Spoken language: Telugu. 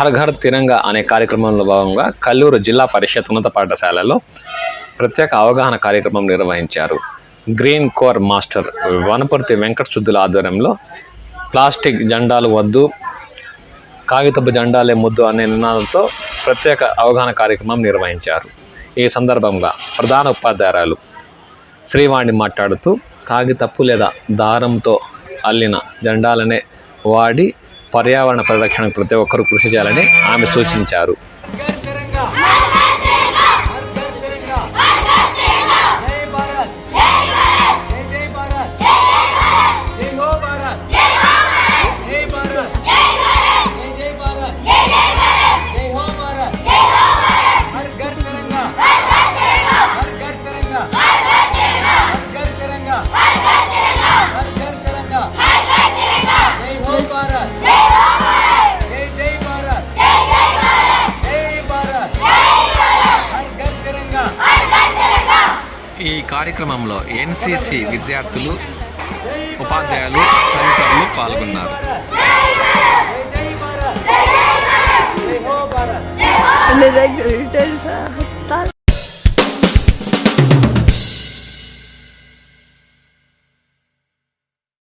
హర్ ఘర్ తిరంగా అనే కార్యక్రమంలో భాగంగా కల్లూరు జిల్లా పరిషత్ ఉన్నత పాఠశాలలో ప్రత్యేక అవగాహన కార్యక్రమం నిర్వహించారు. Green corps master Wanaparthy Venkata శుద్ధుల ఆధ్వర్యంలో ప్లాస్టిక్ జెండాలు వద్దు, కాగితపు జెండాలే ముద్దు అనే నినాదంతో ప్రత్యేక అవగాహన కార్యక్రమం నిర్వహించారు. ఈ సందర్భంగా ప్రధాన ఉపాధ్యాయురాలు శ్రీవాణి మాట్లాడుతూ కాగితపు లేదా దారంతో అల్లిన జెండాలనే వాడి పర్యావరణ పరిరక్షణకు ప్రతి ఒక్కరూ కృషి చేయాలని ఆమె సూచించారు. ఈ కార్యక్రమంలో ఎన్సిసి విద్యార్థులు, ఉపాధ్యాయులు తదితరులు పాల్గొన్నారు.